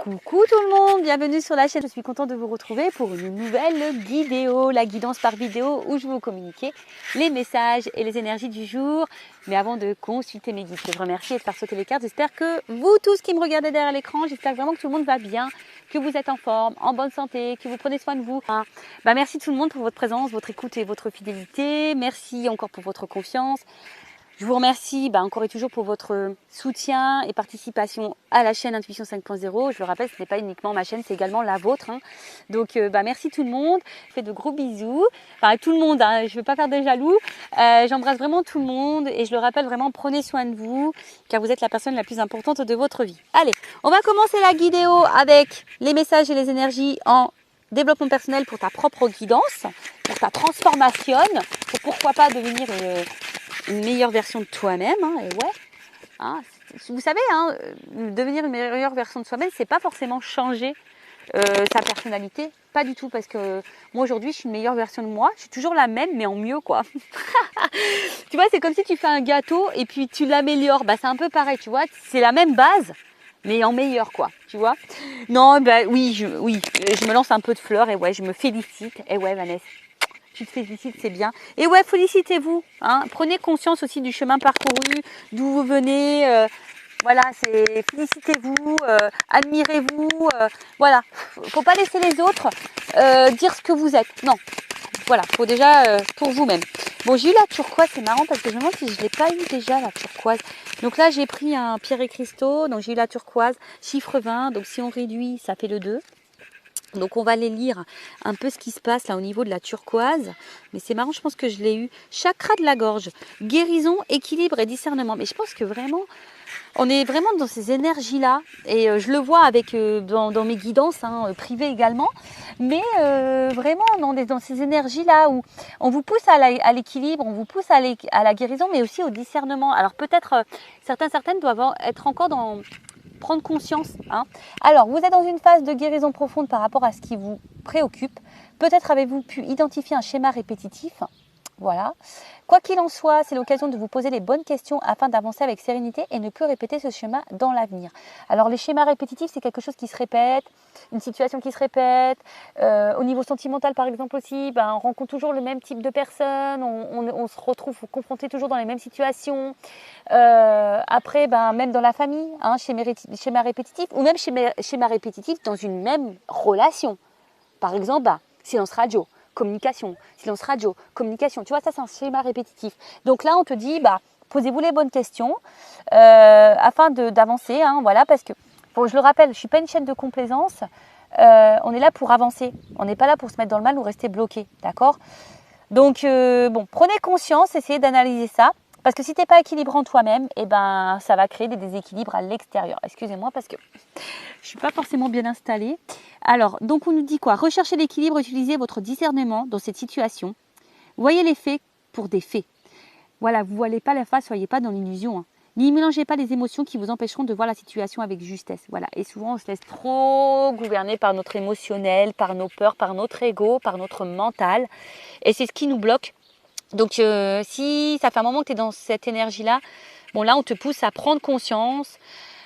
Coucou tout le monde, bienvenue sur la chaîne. Je suis contente de vous retrouver pour une nouvelle vidéo, la guidance par vidéo où je vais vous communiquer les messages et les énergies du jour. Mais avant de consulter mes guides, je vous remercie et de faire sauter les cartes. J'espère que vous tous qui me regardez derrière l'écran, j'espère vraiment que tout le monde va bien, que vous êtes en forme, en bonne santé, que vous prenez soin de vous. Merci tout le monde pour votre présence, votre écoute et votre fidélité. Merci encore pour votre confiance. Je vous remercie encore et toujours pour votre soutien et participation à la chaîne Intuition 5.0. Je le rappelle, ce n'est pas uniquement ma chaîne, c'est également la vôtre. Donc merci tout le monde. Je fais de gros bisous. Enfin tout le monde, je ne veux pas faire des jaloux. J'embrasse vraiment tout le monde et je le rappelle vraiment, prenez soin de vous car vous êtes la personne la plus importante de votre vie. Allez, on va commencer la vidéo avec les messages et les énergies en développement personnel pour ta propre guidance, pour ta transformation, pour pourquoi pas devenir une meilleure version de toi-même, et ouais. Vous savez, devenir une meilleure version de soi-même, c'est pas forcément changer sa personnalité, pas du tout, parce que moi aujourd'hui, je suis une meilleure version de moi. Je suis toujours la même, mais en mieux, quoi. Tu vois, c'est comme si tu fais un gâteau et puis tu l'améliores. C'est un peu pareil, tu vois. C'est la même base, mais en meilleur, quoi. Tu vois. Non, oui, je me lance un peu de fleurs et ouais, je me félicite. Et ouais, Vanessa. Tu te félicites, c'est bien. Et ouais, félicitez-vous. Prenez conscience aussi du chemin parcouru, d'où vous venez. Voilà, c'est félicitez-vous, admirez-vous. Voilà, faut pas laisser les autres dire ce que vous êtes. Non, voilà, faut déjà pour vous-même. Bon, j'ai eu la turquoise, c'est marrant parce que je me demande si je ne l'ai pas eu déjà la turquoise. Donc là, j'ai pris un pierre et cristaux, donc j'ai eu la turquoise, chiffre 20. Donc si on réduit, ça fait le 2. Donc on va aller lire un peu ce qui se passe là au niveau de la turquoise. Mais c'est marrant, je pense que je l'ai eu. Chakra de la gorge, guérison, équilibre et discernement. Mais je pense que vraiment, on est vraiment dans ces énergies-là. Et je le vois avec dans mes guidances privées également. Mais vraiment, on est dans ces énergies-là où on vous pousse à l'équilibre, on vous pousse à la guérison, mais aussi au discernement. Alors peut-être, certaines doivent être encore dans... prendre conscience. Alors, vous êtes dans une phase de guérison profonde par rapport à ce qui vous préoccupe. Peut-être avez-vous pu identifier un schéma répétitif. Voilà. Quoi qu'il en soit, c'est l'occasion de vous poser les bonnes questions afin d'avancer avec sérénité et ne plus répéter ce schéma dans l'avenir. Alors, les schémas répétitifs, c'est quelque chose qui se répète, une situation qui se répète. Au niveau sentimental, par exemple aussi, on rencontre toujours le même type de personnes, on se retrouve confronté toujours dans les mêmes situations. Après, même dans la famille, schéma répétitif, ou même schéma répétitif dans une même relation. Par exemple, silence radio, communication, silence radio, communication. Tu vois, ça c'est un schéma répétitif. Donc là, on te dit, posez-vous les bonnes questions afin d'avancer. Voilà, parce que, je le rappelle, je ne suis pas une chaîne de complaisance. On est là pour avancer. On n'est pas là pour se mettre dans le mal ou rester bloqué. D'accord ? Donc, prenez conscience, essayez d'analyser ça. Parce que si tu n'es pas équilibré en toi-même, ça va créer des déséquilibres à l'extérieur. Excusez-moi parce que je ne suis pas forcément bien installée. Alors, donc on nous dit quoi ? Recherchez l'équilibre, utilisez votre discernement dans cette situation. Voyez les faits pour des faits. Voilà, vous ne voilez pas la face, soyez pas dans l'illusion. N'y mélangez pas les émotions qui vous empêcheront de voir la situation avec justesse. Voilà. Et souvent, on se laisse trop gouverner par notre émotionnel, par nos peurs, par notre ego, par notre mental. Et c'est ce qui nous bloque. Donc, si ça fait un moment que tu es dans cette énergie-là, là, on te pousse à prendre conscience,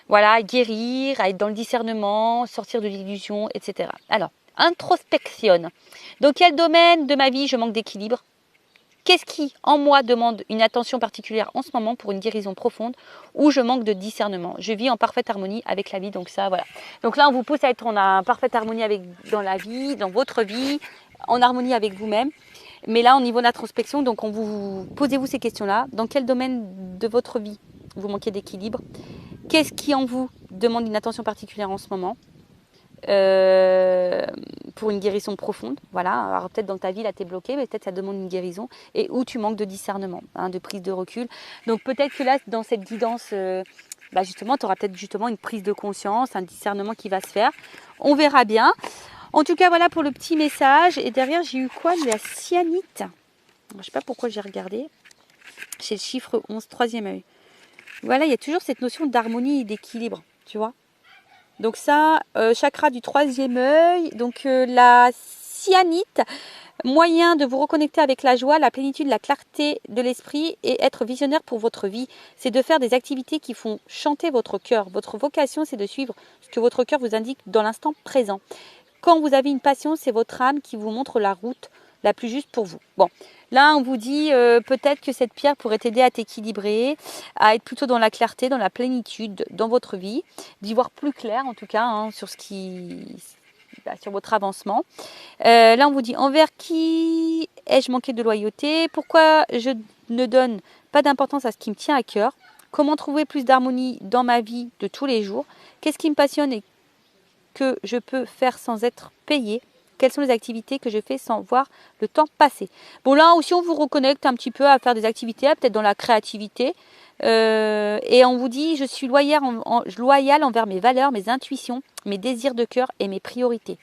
voilà, à guérir, à être dans le discernement, sortir de l'illusion, etc. Alors, introspectionne. Dans quel domaine de ma vie je manque d'équilibre ? Qu'est-ce qui, en moi, demande une attention particulière en ce moment pour une guérison profonde ou je manque de discernement ? Je vis en parfaite harmonie avec la vie, donc ça, voilà. Donc là, on vous pousse à être en parfaite harmonie dans la vie, dans votre vie, en harmonie avec vous-même. Mais là, au niveau de l'introspection, donc posez-vous ces questions-là. Dans quel domaine de votre vie vous manquez d'équilibre ? Qu'est-ce qui en vous demande une attention particulière en ce moment pour une guérison profonde ? Voilà. Alors peut-être dans ta vie, là, tu es bloqué, mais peut-être ça demande une guérison. Et où tu manques de discernement, de prise de recul. Donc peut-être que là, dans cette guidance, justement, tu auras peut-être justement une prise de conscience, un discernement qui va se faire. On verra bien. En tout cas, voilà pour le petit message. Et derrière, j'ai eu quoi ? De la cyanite. Je ne sais pas pourquoi j'ai regardé. C'est le chiffre 11, troisième œil. Voilà, il y a toujours cette notion d'harmonie et d'équilibre, tu vois. Donc ça, chakra du troisième œil. Donc la cyanite, Moyen de vous reconnecter avec la joie, la plénitude, la clarté de l'esprit et être visionnaire pour votre vie. C'est de faire des activités qui font chanter votre cœur. Votre vocation, c'est de suivre ce que votre cœur vous indique dans l'instant présent. Quand vous avez une passion, c'est votre âme qui vous montre la route la plus juste pour vous. Bon, là, on vous dit peut-être que cette pierre pourrait t'aider à t'équilibrer, à être plutôt dans la clarté, dans la plénitude dans votre vie, d'y voir plus clair en tout cas hein, sur sur votre avancement. Là, on vous dit envers qui ai-je manqué de loyauté? Pourquoi je ne donne pas d'importance à ce qui me tient à cœur? Comment trouver plus d'harmonie dans ma vie de tous les jours? Qu'est-ce qui me passionne et que je peux faire sans être payé? Quelles sont les activités que je fais sans voir le temps passer? Bon, là aussi, on vous reconnecte un petit peu à faire des activités, peut-être dans la créativité. Et on vous dit, je suis loyal envers mes valeurs, mes intuitions, mes désirs de cœur et mes priorités.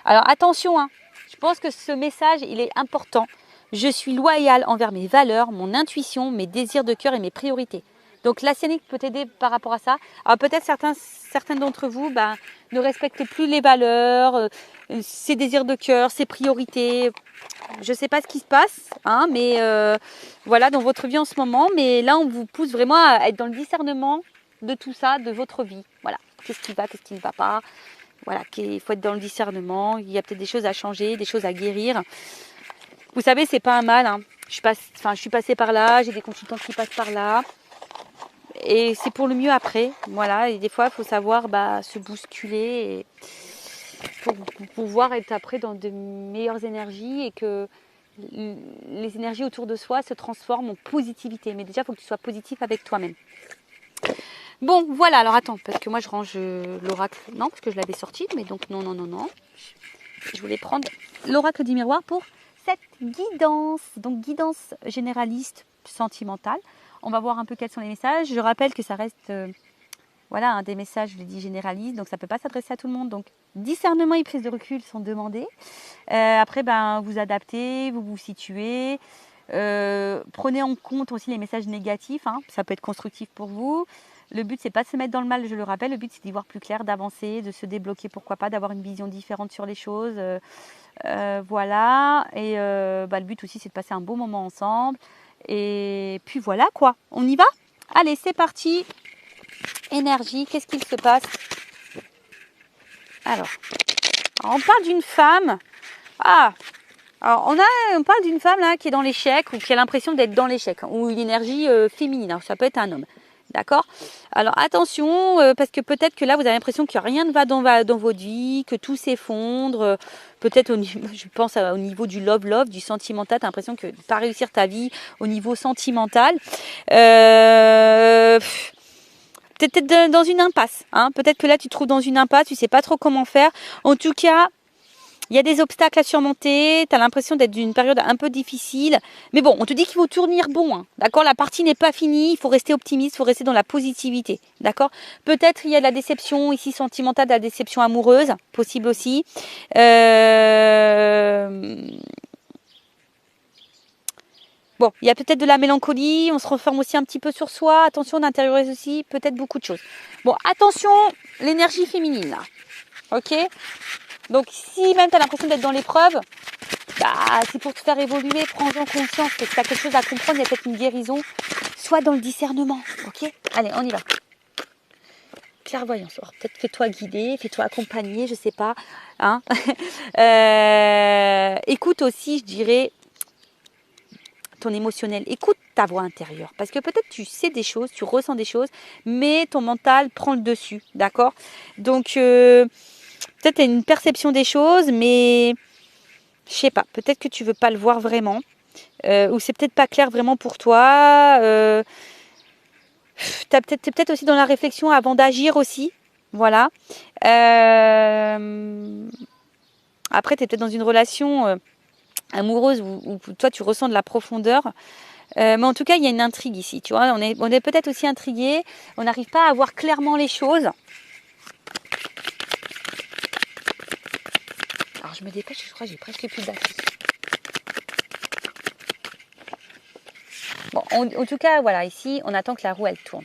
Alors attention, hein, je pense que ce message, il est important. Je suis loyal envers mes valeurs, mon intuition, mes désirs de cœur et mes priorités. Donc la scénique peut t'aider par rapport à ça. Alors peut-être certains d'entre vous ne respectez plus les valeurs, ses désirs de cœur, ses priorités. Je ne sais pas ce qui se passe, hein, mais voilà, dans votre vie en ce moment. Mais là, on vous pousse vraiment à être dans le discernement de tout ça, de votre vie. Voilà, qu'est-ce qui va, qu'est-ce qui ne va pas. Voilà, il faut être dans le discernement. Il y a peut-être des choses à changer, des choses à guérir. Vous savez, c'est pas un mal. Hein. Je suis passée par là, j'ai des consultants qui passent par là. Et c'est pour le mieux après. Voilà, et des fois, il faut savoir se bousculer pour pouvoir être après dans de meilleures énergies et que les énergies autour de soi se transforment en positivité. Mais déjà, il faut que tu sois positif avec toi-même. Bon, voilà. Alors, attends, parce que moi, je range l'oracle. Non, parce que je l'avais sorti. Mais donc, non. Je voulais prendre l'oracle du miroir pour cette guidance. Donc, guidance généraliste sentimentale. On va voir un peu quels sont les messages. Je rappelle que ça reste des messages, je l'ai dit, généralistes. Donc, ça ne peut pas s'adresser à tout le monde. Donc, discernement et prise de recul sont demandés. Après, vous adaptez, vous vous situez. Prenez en compte aussi les messages négatifs. Hein. Ça peut être constructif pour vous. Le but, c'est pas de se mettre dans le mal, je le rappelle. Le but, c'est d'y voir plus clair, d'avancer, de se débloquer, pourquoi pas, d'avoir une vision différente sur les choses. Voilà. Et le but aussi, c'est de passer un beau moment ensemble. Et puis voilà quoi, on y va? Allez, c'est parti. Énergie, qu'est-ce qu'il se passe? Alors, on parle d'une femme. Alors on parle d'une femme là qui est dans l'échec ou qui a l'impression d'être dans l'échec ou une énergie féminine. Alors, ça peut être un homme. D'accord? Alors attention, parce que peut-être que là vous avez l'impression que rien ne va dans votre vie, que tout s'effondre. Peut-être je pense au niveau du love, du sentimental, tu as l'impression que de ne pas réussir ta vie au niveau sentimental. Peut-être dans une impasse. Hein. Peut-être que là tu te trouves dans une impasse, tu ne sais pas trop comment faire. En tout cas, il y a des obstacles à surmonter, tu as l'impression d'être d'une période un peu difficile. Mais bon, on te dit qu'il faut tourner bon. Hein, d'accord? La partie n'est pas finie, il faut rester optimiste, il faut rester dans la positivité. D'accord? Peut-être il y a de la déception ici sentimentale, de la déception amoureuse, possible aussi. Bon, il y a peut-être de la mélancolie, on se renferme aussi un petit peu sur soi. Attention, on intériorise aussi peut-être beaucoup de choses. Bon, attention, l'énergie féminine là. Ok? Donc, si même tu as l'impression d'être dans l'épreuve, c'est pour te faire évoluer, prends-en conscience que tu as quelque chose à comprendre, il y a peut-être une guérison. Sois dans le discernement, ok? Allez, on y va. Clairvoyance, alors, peut-être fais-toi guider, fais-toi accompagner, je sais pas. Hein. Écoute aussi, je dirais, ton émotionnel. Écoute ta voix intérieure. Parce que peut-être tu sais des choses, tu ressens des choses, mais ton mental prend le dessus, d'accord? Donc, peut-être tu as une perception des choses, mais je sais pas, peut-être que tu veux pas le voir vraiment, ou c'est peut-être pas clair vraiment pour toi. T'es peut-être aussi dans la réflexion avant d'agir aussi, voilà. Après, tu es peut-être dans une relation amoureuse où toi tu ressens de la profondeur. Mais en tout cas, il y a une intrigue ici, tu vois. On est peut-être aussi intrigué, on n'arrive pas à voir clairement les choses. Alors je me dépêche, je crois que j'ai presque plus de batterie. Bon, en tout cas, voilà, ici, on attend que la roue, elle tourne.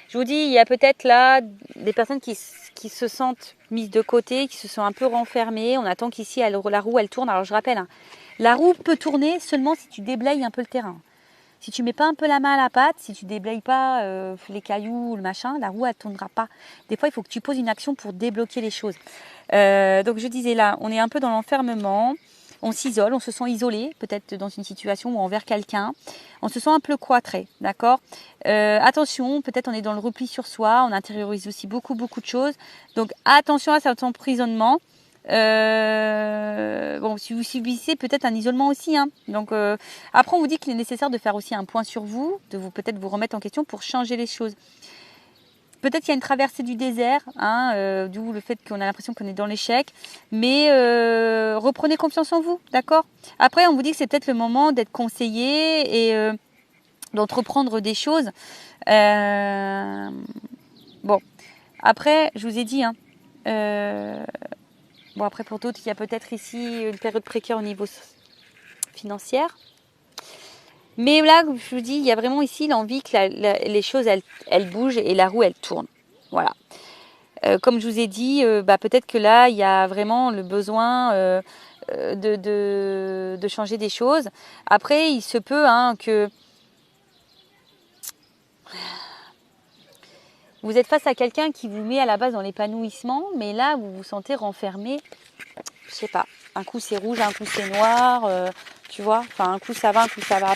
Je vous dis, il y a peut-être là des personnes qui se sentent mises de côté, qui se sont un peu renfermées. On attend qu'ici, la roue, elle tourne. Alors je rappelle, hein, La roue peut tourner seulement si tu déblayes un peu le terrain. Si tu mets pas un peu la main à la pâte, si tu déblayes pas les cailloux, le machin, la roue elle tournera pas. Des fois il faut que tu poses une action pour débloquer les choses. Donc je disais là, on est un peu dans l'enfermement, on s'isole, on se sent isolé, peut-être dans une situation ou envers quelqu'un, on se sent un peu cloîtré, d'accord. Attention, peut-être on est dans le repli sur soi, on intériorise aussi beaucoup de choses. Donc attention à cet emprisonnement. Bon, si vous subissez peut-être un isolement aussi, hein. Donc après on vous dit qu'il est nécessaire de faire aussi un point sur vous, de vous peut-être vous remettre en question pour changer les choses. Peut-être qu'il y a une traversée du désert, hein, d'où le fait qu'on a l'impression qu'on est dans l'échec, mais reprenez confiance en vous, d'accord. Après on vous dit que c'est peut-être le moment d'être conseillé et d'entreprendre des choses. Bon, après je vous ai dit, hein, bon, après, pour d'autres, il y a peut-être ici une période précaire au niveau financier. Mais là, je vous dis, il y a vraiment ici l'envie que les choses, elles bougent et la roue, elle tourne. Voilà. Comme je vous ai dit, peut-être que là, il y a vraiment le besoin de changer des choses. Après, il se peut que vous êtes face à quelqu'un qui vous met à la base dans l'épanouissement, mais là, vous vous sentez renfermé. Je sais pas, un coup c'est rouge, un coup c'est noir, tu vois, enfin un coup ça va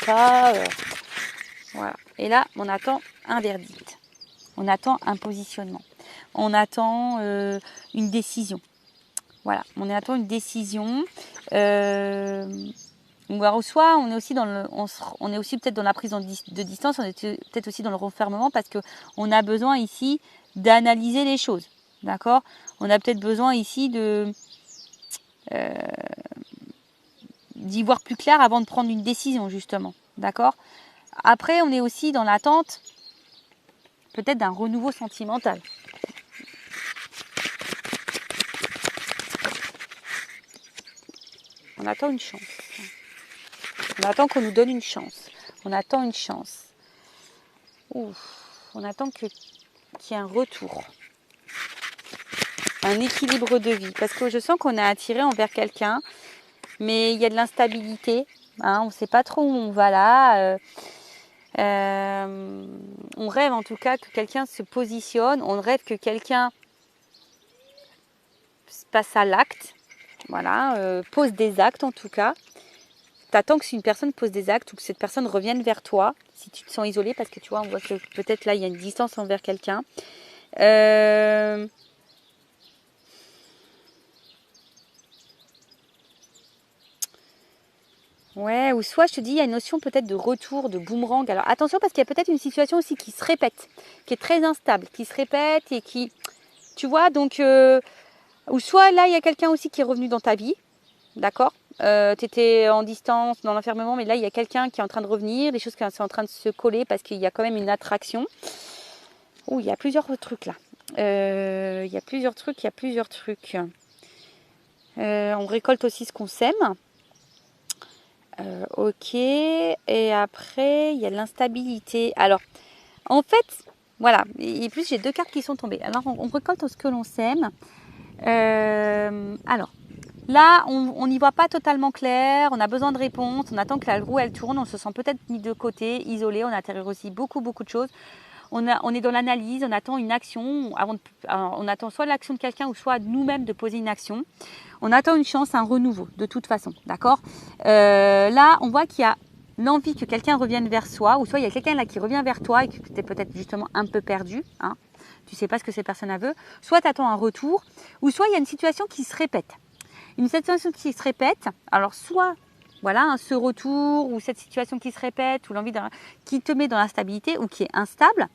pas, voilà. Et là, on attend un verdict, on attend un positionnement, on attend une décision, voilà, on attend une décision. Ou alors soit on est aussi on est aussi peut-être dans la prise de distance, on est peut-être aussi dans le renfermement parce que on a besoin ici d'analyser les choses, d'accord. On a peut-être besoin ici d'y voir plus clair avant de prendre une décision, justement, d'accord. Après, on est aussi dans l'attente peut-être d'un renouveau sentimental. On attend une chance. On attend qu'on nous donne une chance. On attend une chance. Ouf, on attend qu'il y ait un retour. Un équilibre de vie. Parce que je sens qu'on est attiré envers quelqu'un, mais il y a de l'instabilité. On ne sait pas trop où on va là. On rêve en tout cas que quelqu'un se positionne. On rêve que quelqu'un passe à l'acte. Voilà, pose des actes en tout cas. T'attends que si une personne pose des actes ou que cette personne revienne vers toi, si tu te sens isolé, parce que tu vois, on voit que peut-être là, il y a une distance envers quelqu'un. Ouais, ou soit je te dis, il y a une notion peut-être de retour, de boomerang. Alors attention, parce qu'il y a peut-être une situation aussi qui se répète, qui est très instable, qui se répète et qui, tu vois, donc, ou soit là, il y a quelqu'un aussi qui est revenu dans ta vie, d'accord. Tu étais en distance, dans l'enfermement, mais là, il y a quelqu'un qui est en train de revenir, des choses qui sont en train de se coller parce qu'il y a quand même une attraction. Oh, il y a plusieurs trucs là. Il y a plusieurs trucs. On récolte aussi ce qu'on sème. Ok. Et après, il y a l'instabilité. Alors, en fait, voilà. Et plus, j'ai deux cartes qui sont tombées. Alors, on récolte ce que l'on sème. Alors, là, on n'y voit pas totalement clair. On a besoin de réponses. On attend que la roue, elle tourne. On se sent peut-être mis de côté, isolé. On intérieur aussi beaucoup de choses. On est dans l'analyse, on attend une action, on attend soit l'action de quelqu'un ou soit nous-mêmes de poser une action. On attend une chance, un renouveau, de toute façon, d'accord. Là, on voit qu'il y a l'envie que quelqu'un revienne vers soi, ou soit il y a quelqu'un là qui revient vers toi et que tu es peut-être justement un peu perdu, hein. Tu ne sais pas ce que cette personne veut. Soit tu attends un retour, ou soit il y a une situation qui se répète. Une situation qui se répète, alors soit... Voilà, ce retour ou cette situation qui se répète ou l'envie qui te met dans l'instabilité ou qui est instable.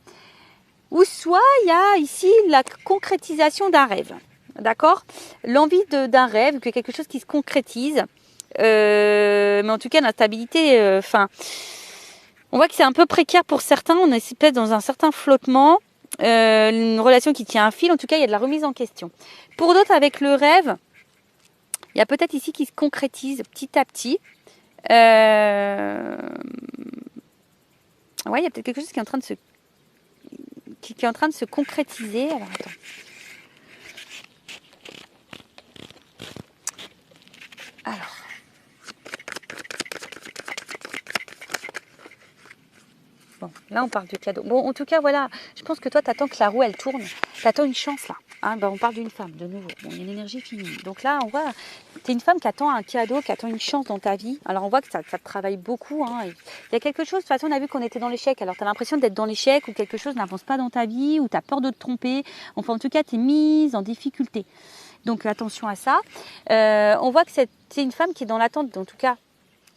Ou soit il y a ici la concrétisation d'un rêve. D'accord. L'envie d'un rêve, que quelque chose qui se concrétise. Mais en tout cas, l'instabilité, on voit que c'est un peu précaire pour certains. On est peut-être dans un certain flottement. Une relation qui tient un fil. En tout cas, il y a de la remise en question. Pour d'autres, avec le rêve, il y a peut-être ici qui se concrétise petit à petit. Ouais, il y a peut-être quelque chose qui est en train de se concrétiser. Alors attends. Alors, Bon, là, on parle de cadeau. Bon, en tout cas, voilà, je pense que toi, tu attends que la roue, elle tourne. Tu attends une chance, là. Hein, ben, on parle d'une femme, de nouveau. Bon, il y a une énergie féminine. Donc là, on voit, tu es une femme qui attend un cadeau, qui attend une chance dans ta vie. Alors, on voit que ça te travaille beaucoup. Hein. Il y a quelque chose, de toute façon, on a vu qu'on était dans l'échec. Alors, tu as l'impression d'être dans l'échec ou quelque chose n'avance pas dans ta vie ou tu as peur de te tromper. Enfin, en tout cas, tu es mise en difficulté. Donc, attention à ça. On voit que c'est une femme qui est dans l'attente, en tout cas,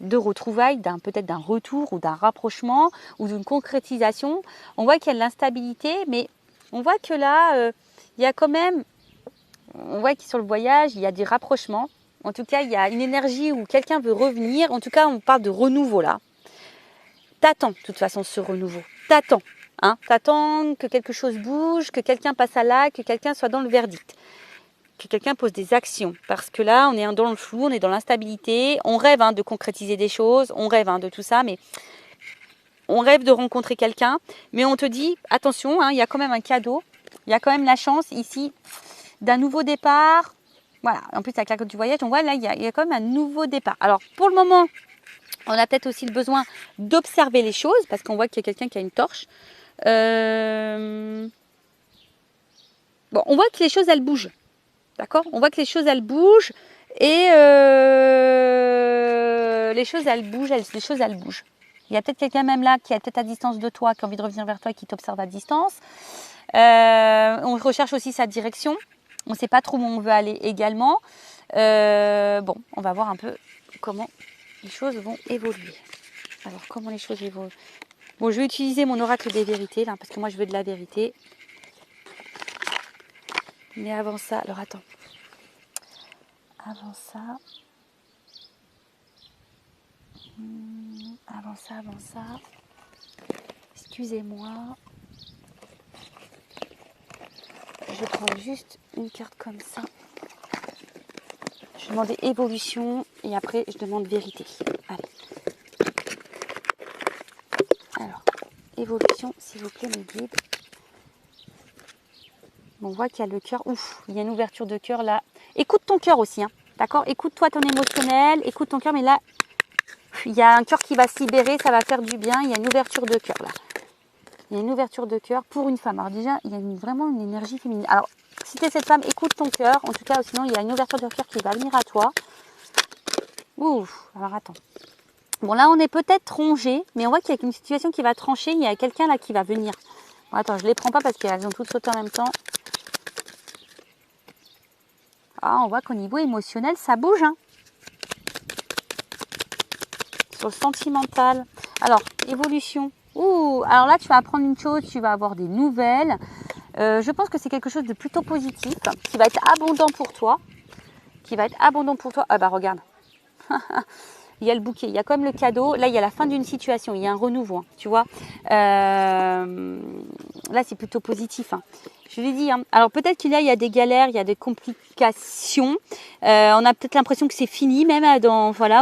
de retrouvailles, peut-être d'un retour ou d'un rapprochement ou d'une concrétisation. On voit qu'il y a de l'instabilité, mais on voit que là, il y a quand même, on voit que sur le voyage, il y a des rapprochements. En tout cas, il y a une énergie où quelqu'un veut revenir. En tout cas, on parle de renouveau là. T'attends de toute façon ce renouveau. T'attends. Hein, t'attends que quelque chose bouge, que quelqu'un passe à l'acte, que quelqu'un soit dans le verdict. Que quelqu'un pose des actions. Parce que là, on est dans le flou, on est dans l'instabilité. On rêve de concrétiser des choses, on rêve de tout ça, mais on rêve de rencontrer quelqu'un. Mais on te dit, attention, il y a quand même un cadeau. Il y a quand même la chance ici d'un nouveau départ. Voilà, en plus avec la carte du voyage, on voit là, il y a quand même un nouveau départ. Alors, pour le moment, on a peut-être aussi le besoin d'observer les choses, parce qu'on voit qu'il y a quelqu'un qui a une torche. Bon, on voit que les choses, elles bougent. D'accord ? On voit que les choses, elles bougent et les choses, elles bougent. Il y a peut-être quelqu'un même là qui est peut-être à distance de toi, qui a envie de revenir vers toi, qui t'observe à distance. On recherche aussi sa direction. On ne sait pas trop où on veut aller également. Bon, on va voir un peu comment les choses vont évoluer. Alors, comment les choses évoluent ? Bon, je vais utiliser mon oracle des vérités, là, parce que moi, je veux de la vérité. Mais avant ça, alors attends. Avant ça. Excusez-moi. Je vais prendre juste une carte comme ça. Je demande évolution et après, je demande vérité. Allez. Alors, évolution, s'il vous plaît, mes guides. On voit qu'il y a le cœur. Ouf, il y a une ouverture de cœur là. Écoute ton cœur aussi, d'accord ? Écoute-toi ton émotionnel, écoute ton cœur, mais là, il y a un cœur qui va se libérer, ça va faire du bien. Il y a une ouverture de cœur là. Il y a une ouverture de cœur pour une femme. Alors déjà, il y a vraiment une énergie féminine. Alors, si tu es cette femme, écoute ton cœur. En tout cas, sinon, il y a une ouverture de cœur qui va venir à toi. Ouf, alors attends. Bon, là, on est peut-être rongé, mais on voit qu'il y a une situation qui va trancher. Il y a quelqu'un là qui va venir. Bon, attends, je ne les prends pas parce qu'elles ont toutes sauté en même temps. Ah, on voit qu'au niveau émotionnel, ça bouge. Sur le sentimental. Alors, évolution. Ouh, alors là, tu vas apprendre une chose, tu vas avoir des nouvelles. Je pense que c'est quelque chose de plutôt positif, qui va être abondant pour toi. Ah bah regarde. Il y a le bouquet, il y a quand même le cadeau. Là, il y a la fin d'une situation, il y a un renouveau, tu vois. Là, c'est plutôt positif. Je l'ai dit. Alors peut-être qu'il y a des galères, il y a des complications. On a peut-être l'impression que c'est fini, même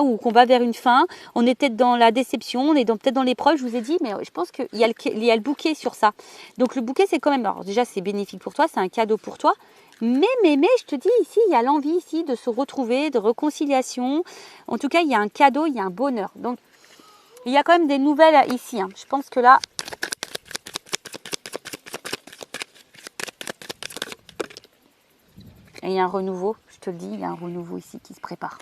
ou qu'on va vers une fin. On est peut-être dans la déception, on est peut-être dans l'épreuve. Je vous ai dit, mais je pense qu'il y a le bouquet sur ça. Donc le bouquet, c'est quand même. Alors déjà, c'est bénéfique pour toi, c'est un cadeau pour toi. Mais, je te dis, ici, il y a l'envie ici de se retrouver, de réconciliation. En tout cas, il y a un cadeau, il y a un bonheur. Donc, il y a quand même des nouvelles ici. Je pense que là... Et il y a un renouveau, je te le dis, il y a un renouveau ici qui se prépare.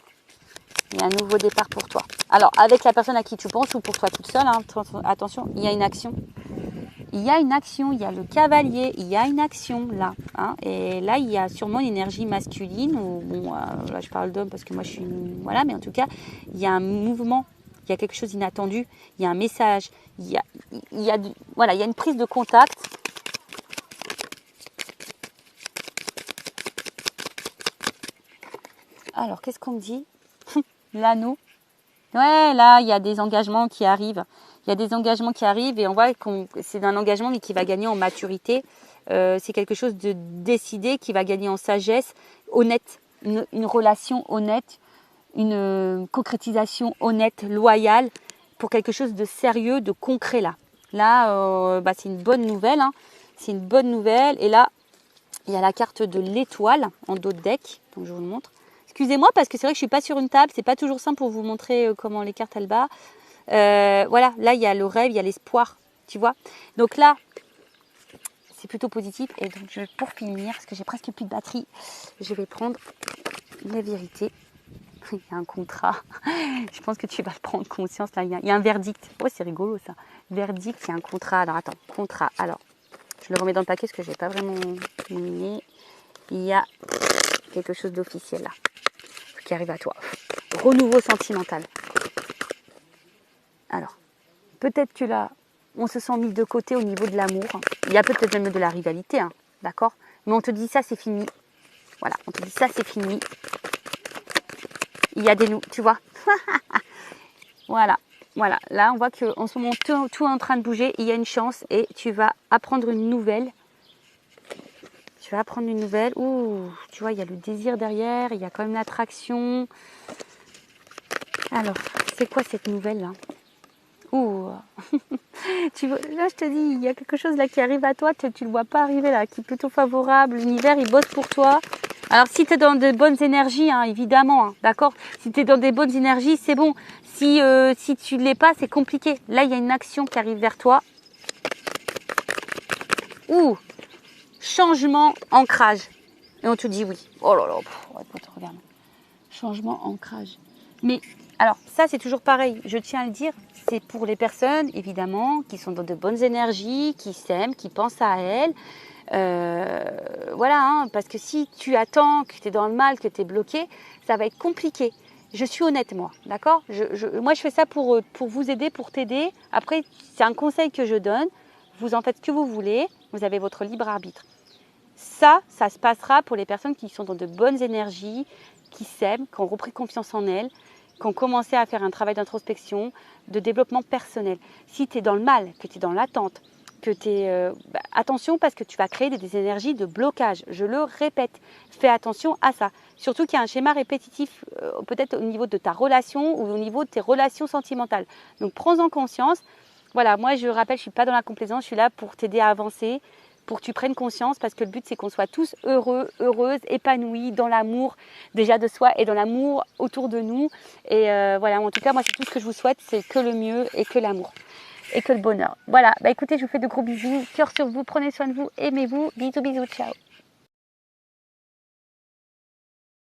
Il y a un nouveau départ pour toi. Alors, avec la personne à qui tu penses ou pour toi toute seule, attention, il y a une action. Il y a une action, il y a le cavalier, il y a une action là. Et là, il y a sûrement une énergie masculine. Là, je parle d'homme parce que moi, je suis... Voilà, mais en tout cas, il y a un mouvement, il y a quelque chose d'inattendu, il y a un message, il y a une prise de contact. Alors, qu'est-ce qu'on me dit ? L'anneau. Ouais, là, il y a des engagements qui arrivent. Et on voit que c'est un engagement mais qui va gagner en maturité. C'est quelque chose de décidé qui va gagner en sagesse, honnête, une relation honnête, une concrétisation honnête, loyale, pour quelque chose de sérieux, de concret là. Là, c'est une bonne nouvelle. C'est une bonne nouvelle. Et là, il y a la carte de l'étoile en dos de deck. Donc je vous le montre. Excusez-moi parce que c'est vrai que je ne suis pas sur une table. C'est pas toujours simple pour vous montrer comment les cartes elles battent. Voilà, là il y a le rêve, il y a l'espoir. tu vois. Donc là, c'est plutôt positif. Et donc, pour finir, parce que j'ai presque plus de batterie, je vais prendre la vérité. Il y a un contrat. Je pense que tu vas prendre conscience. Là, il y a un verdict. Oh, c'est rigolo ça. Verdict, il y a un contrat. Alors, attends, contrat. Alors, je le remets dans le paquet parce que je n'ai pas vraiment terminé. Il y a quelque chose d'officiel là qui arrive à toi. Renouveau sentimental. Alors, peut-être que là, on se sent mis de côté au niveau de l'amour. Il y a peut-être même de la rivalité, hein, d'accord? Mais on te dit ça, c'est fini. Voilà, on te dit ça, c'est fini. Il y a des nous, tu vois. Voilà, voilà. Là, on voit qu'en ce moment, tout est en train de bouger. Il y a une chance et tu vas apprendre une nouvelle. Tu vas apprendre une nouvelle. Ouh, tu vois, il y a le désir derrière. Il y a quand même l'attraction. Alors, c'est quoi cette nouvelle-là? Ouh. Tu vois, là, je te dis, il y a quelque chose là qui arrive à toi. Tu ne le vois pas arriver là, qui est plutôt favorable. L'univers, il bosse pour toi. Alors, si tu es dans de bonnes énergies, hein, évidemment, hein, d'accord? Si tu es dans des bonnes énergies, c'est bon. Si tu ne l'es pas, c'est compliqué. Là, il y a une action qui arrive vers toi. Ouh, changement, ancrage. Et on te dit oui. Oh là là, regarde. Changement, ancrage. Mais, alors, ça, c'est toujours pareil. Je tiens à le dire, c'est pour les personnes, évidemment, qui sont dans de bonnes énergies, qui s'aiment, qui pensent à elles. Voilà, hein, parce que si tu attends, que tu es dans le mal, que tu es bloqué, ça va être compliqué. Je suis honnête, moi, d'accord? Moi, je fais ça pour vous aider, pour t'aider. Après, c'est un conseil que je donne. Vous en faites ce que vous voulez. Vous avez votre libre arbitre. Ça se passera pour les personnes qui sont dans de bonnes énergies, qui s'aiment, qui ont repris confiance en elles, qui ont commencé à faire un travail d'introspection, de développement personnel. Si tu es dans le mal, que tu es dans l'attente, que tu es... attention parce que tu vas créer des énergies de blocage. Je le répète, fais attention à ça. Surtout qu'il y a un schéma répétitif peut-être au niveau de ta relation ou au niveau de tes relations sentimentales. Donc prends-en conscience. Voilà, moi je rappelle, je ne suis pas dans la complaisance, je suis là pour t'aider à avancer, pour que tu prennes conscience parce que le but c'est qu'on soit tous heureux, heureuses, épanouis dans l'amour déjà de soi et dans l'amour autour de nous. Et voilà, en tout cas moi c'est tout ce que je vous souhaite, c'est que le mieux et que l'amour. Et que le bonheur. Voilà, bah écoutez, je vous fais de gros bisous, cœur sur vous, prenez soin de vous, aimez-vous, bisous bisous, ciao.